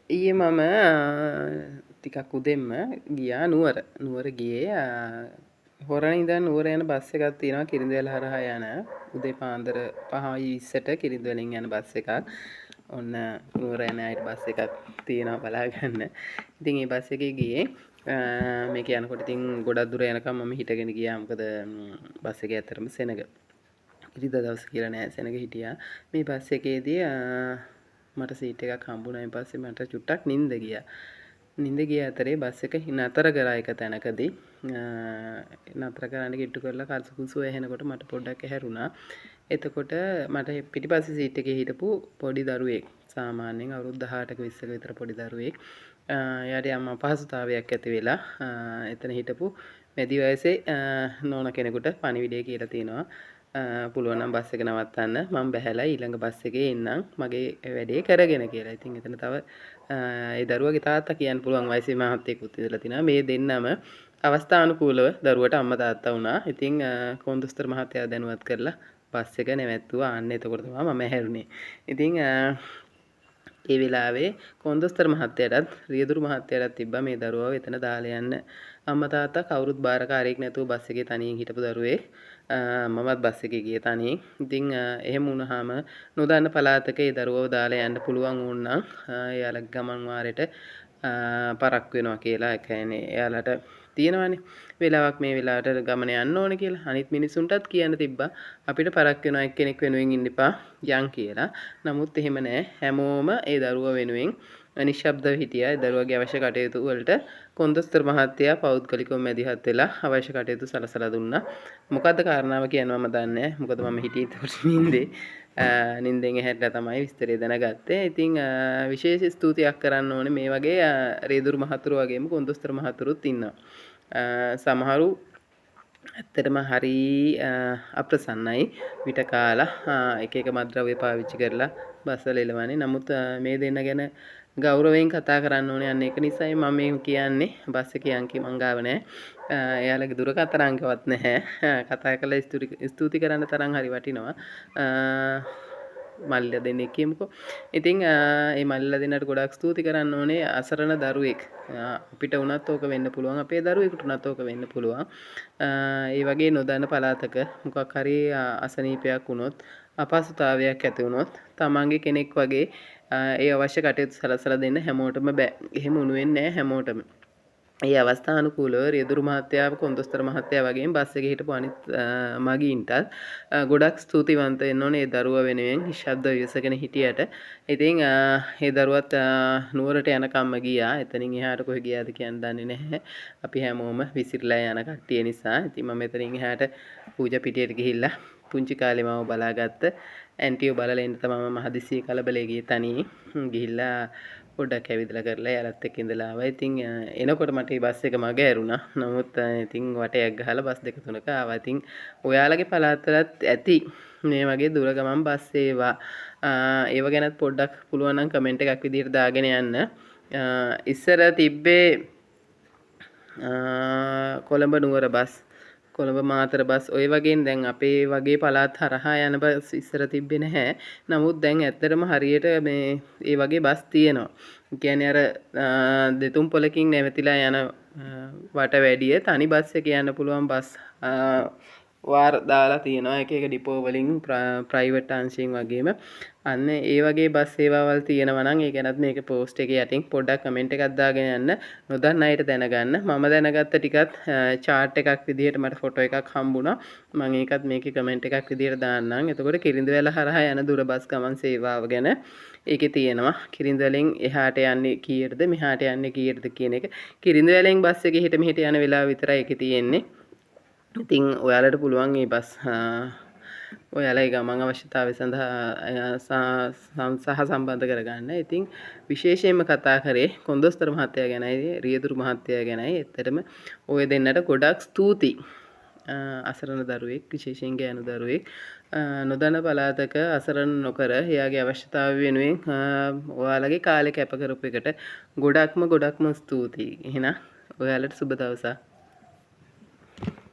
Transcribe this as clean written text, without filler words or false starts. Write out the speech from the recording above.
ඊයේ මම ටිකක් උදෙන්ම ගියා නුවර ගියේ හොරණ ඉඳන් නුවර යන බස් එකක් තියෙනවා කිරිඳිවැල හරහා යන උදේ පාන්දර 5:20ට කිරිඳිවැලෙන් යන බස් එකක්. ඔන්න නුවර යන අයට බස් එකක් තියෙනවා බලා ගන්න. ඉතින් ඒ බස් එකේ ගියේ මේක යනකොට ඉතින් ගොඩක් දුර යනකම් මම හිටගෙන ගියා. මොකද බස් එකේ ඇත්තටම සෙනග ඉරිදා දවස් කියලා නෑ සෙනග හිටියා. මේ බස් එකේදී මට සීට් එකක් හම්බුණා. ඊට පස්සේ මට චුට්ටක් නිින්ද ගියා. නිින්ද ගිය අතරේ බස් එක නතර කරා එක තැනකදී. නතර කරන්න කිට්ටු කරලා කල්සුකුසුව ඇහෙනකොට මට පොඩ්ඩක් ඇහැරුණා. එතකොට මට පිටිපස්සේ සීට් එකේ හිටපු පොඩි දරුවෙක් සාමාන්‍යයෙන් අවුරුදු 18ක 20ක විතර පොඩි දරුවෙක් එයාට යම් අපහසුතාවයක් ඇති වෙලා එතන හිටපු මැදි වයසේ නෝන කෙනෙකුට පණිවිඩය කියලා තියෙනවා. පුළුවන් නම් බස් එක නවත්තන්න මම බැහැලා ඊළඟ බස් එකේ එන්නම් මගේ වැඩේ කරගෙන කියලා. ඉතින් එතන තව ඒ දරුවගේ තාත්තා කියන්න පුළුවන් වයසේ මහත්තයෙකුත් ඉඳලා තිනවා. මේ දෙන්නම අවස්ථානුකූලව දරුවට අම්මා තාත්තා වුණා. ඉතින් කොන්දොස්තර මහත්තයා දැනුවත් කරලා බස් එක නැවැත්තුවා. අන්න එතකොට තමයි මම ඇහැරුණේ. ඉතින් ඒ වෙලාවේ කොන්දොස්තර මහත්තයාටත් රියදුරු මහත්තයාටත් තිබ්බා මේ දරුවව එතන දාලා යන්න. අම්මා තාත්තා කවුරුත් බාරකාරයෙක් නැතුව බස් එකේ තනියෙන් හිටපු දරුවෙක්. මමත් බස් එකේ ගියේ තනියෙන්. ඉතින් එහෙම වුණාම නොදන්න පළාතක ඒ දරුවව දාලා යන්න පුළුවන් වුණා. එයාලගේ ගමන් වාරයට පරක් වෙනවා කියලා. ඒ කියන්නේ එයාලට තියෙනවානේ වෙලාවක් මේ වෙලාවට ගමන යන්න ඕනේ කියලා. අනිත් මිනිසුන්ටත් කියන්න තිබ්බා අපිට පරක් වෙනවා එක්කෙනෙක් වෙනුවෙන් ඉන්න එපා යන් කියලා. නමුත් එහෙම නෑ. හැමෝම ඒ දරුවා වෙනුවෙන් නිශ්ශබ්දව හිටියා. ඒ දරුවගේ අවශ්‍ය කටයුතු වලට කොන්දොස්තර මහත්තයා පෞද්ගලිකව මැදිහත් වෙලා අවශ්‍ය කටයුතු සලසලා දුන්නා. මොකද්ද කාරණාව කියන්නේ මම දන්නේ නැහැ. මොකද මම හිටියේ ඒකට නිින්දේ. නිින්දෙන් ඇහැරලා තමයි විස්තරය දැනගත්තේ. ඉතින් විශේෂ ස්තුතියක් කරන්න ඕනේ මේ වගේ රේදුරු මහතුරු වගේම කොන්දොස්තර මහතුරුත් ඉන්නවා. සමහරු ඇත්තටම හරි අප්‍රසන්නයි විට කාලා එක එක මත්ද්‍රව්‍ය පාවිච්චි කරලා බස්වල එළවන්නේ. නමුත් මේ දෙන්න ගැන ගෞරවයෙන් කතා කරන්න ඕනේ. අන්න ඒක නිසායි මම මේ කියන්නේ බස් එකේ අංකේ මං ගාව නැහැ. එයාලගේ දුරකථන අංකවත් නැහැ. කතා කරලා ස්තුති කරන්න තරම් හරි වටිනවා. මල්ලිලා දෙන්නෙක් කියමුකෝ. ඉතින් මේ මල්ලිලා දෙන්නට ගොඩක් ස්තුති කරන්න ඕනේ. අසරණ දරුවෙක් අපිට වුණත් ඕක වෙන්න පුළුවන්. අපේ දරුවෙකුට වුණත් ඕක වෙන්න පුළුවන්. ඒ වගේ නොදන්න පළාතක මොකක් හරි අසනීපයක් වුණොත් අපහසුතාවයක් ඇති වුණොත් තමන්ගේ කෙනෙක් වගේ ඒ අවශ්‍ය කටයුතු සලසලා දෙන්න හැමෝටම බෑ. එහෙම උණු වෙන්නේ නැහැ හැමෝටම. ඒ අවස්ථානුකූලව රියදුරු මහත්තයා කොන්දොස්තර මහත්තයා වගේම බස් එකේ හිටපු අනිත් මගීන්ටත් ගොඩක් ස්තුතිවන්ත වෙන්න ඕනේ ඒ දරුවා වෙනුවෙන් නිශ්ශබ්දව ඉවසගෙන හිටියට. ඉතින් ඒ දරුවත් නුවරට යනකම්ම ගියා. එතනින් එහාට කොහෙ ගියාද කියන්න දන්නේ නැහැ. අපි හැමෝම විසිරලා යන කට්ටිය නිසා. ඉතින් මම එතනින් එහාට පූජා පිටියට ගිහිල්ලා පුංචි කාලේ මම බලාගත්ත ඇන්ටිව බලලා එන්න තමයි මම හදිසියෙ කලබලේ ගියේ තනියෙන්. ගිහිල්ලා පොඩ්ඩක් ඇවිදලා කරලා යාලත් එක්ක ඉඳලා ආවා. ඉතින් එනකොට මට මේ බස් එක මග ඇරුණා. නමුත් ඉතින් වටයක් ගහලා බස් දෙක තුනක ආවා. ඉතින් ඔයාලගේ පළාත්වලත් ඇති මේ වගේ දුර ගමන් බස් ඒවා. ඒව ගැනත් පොඩ්ඩක් පුළුවන් නම් කමෙන්ට් එකක් විදිහට දාගෙන යන්න. ඉස්සර තිබ්බේ කොළඹ නුවර බස්, කොළඹ මාතර බස් ඔය වගේ දැන් අපේ වගේ පළාත් හරහා යන බස් ඉස්සර තිබ්බේ නැහැ. නමුත් දැන් ඇත්තටම හරියට මේ ඒ වගේ බස් තියෙනවා. කියන්නේ අර දෙතුන් පොලකින් නැවතිලා යන වට වැඩිය තනි බස් එක යන්න පුළුවන් බස් වාර දාලා තියෙනවා. එක එක ඩිපෝ වලින් ප්‍රයිවට් අංශයෙන් වගේම අන්න ඒ වගේ බස් සේවාවල් තියෙනවා නම් ඒ ගැනත් මේක පෝස්ට් එකේ යටින් පොඩ්ඩක් කමෙන්ට් එකක් දාගෙන යන්න. නොදන්න අයට දැනගන්න. මම දැනගත්ත ටිකත් chart එකක් විදිහට මට ෆොටෝ එකක් හම්බුණා. මම ඒකත් මේකේ කමෙන්ට් එකක් විදිහට දාන්නම්. එතකොට කිරිඳිවැල හරහා යන දුර බස් ගමන් සේවාව ගැන ඒකේ තියෙනවා. කිරිඳිවැලෙන් එහාට යන්නේ කීයටද මෙහාට යන්නේ කීයටද කියන එක. කිරිඳිවැලෙන් බස් එකේ හිට මෙහෙට යන වෙලාව විතරයි ඒකේ තියෙන්නේ. ඉතින් ඔයාලට පුළුවන් මේ බස් ඔයාලගේ ගමන් අවශ්‍යතාවය සඳහා සම්බන්ධ කරගන්න. ඉතින් විශේෂයෙන්ම කතා කරේ කොන්දොස්තර මහත්තයා ගැනයි රියදුරු මහත්තයා ගැනයි. ඇත්තටම ඔය දෙන්නට ගොඩක් ස්තුතියි. අසරණ දරුවෙක් විශේෂයෙන් ගෑනු දරුවෙක් නොදන්න පළාතක අසරණ නොකර එයාගේ අවශ්‍යතාවය වෙනුවෙන් ඔයාලගේ කාලේ කැප කරපු එකට ගොඩක්ම ස්තුතියි. එහෙනම් ඔයාලට සුබ දවසක්.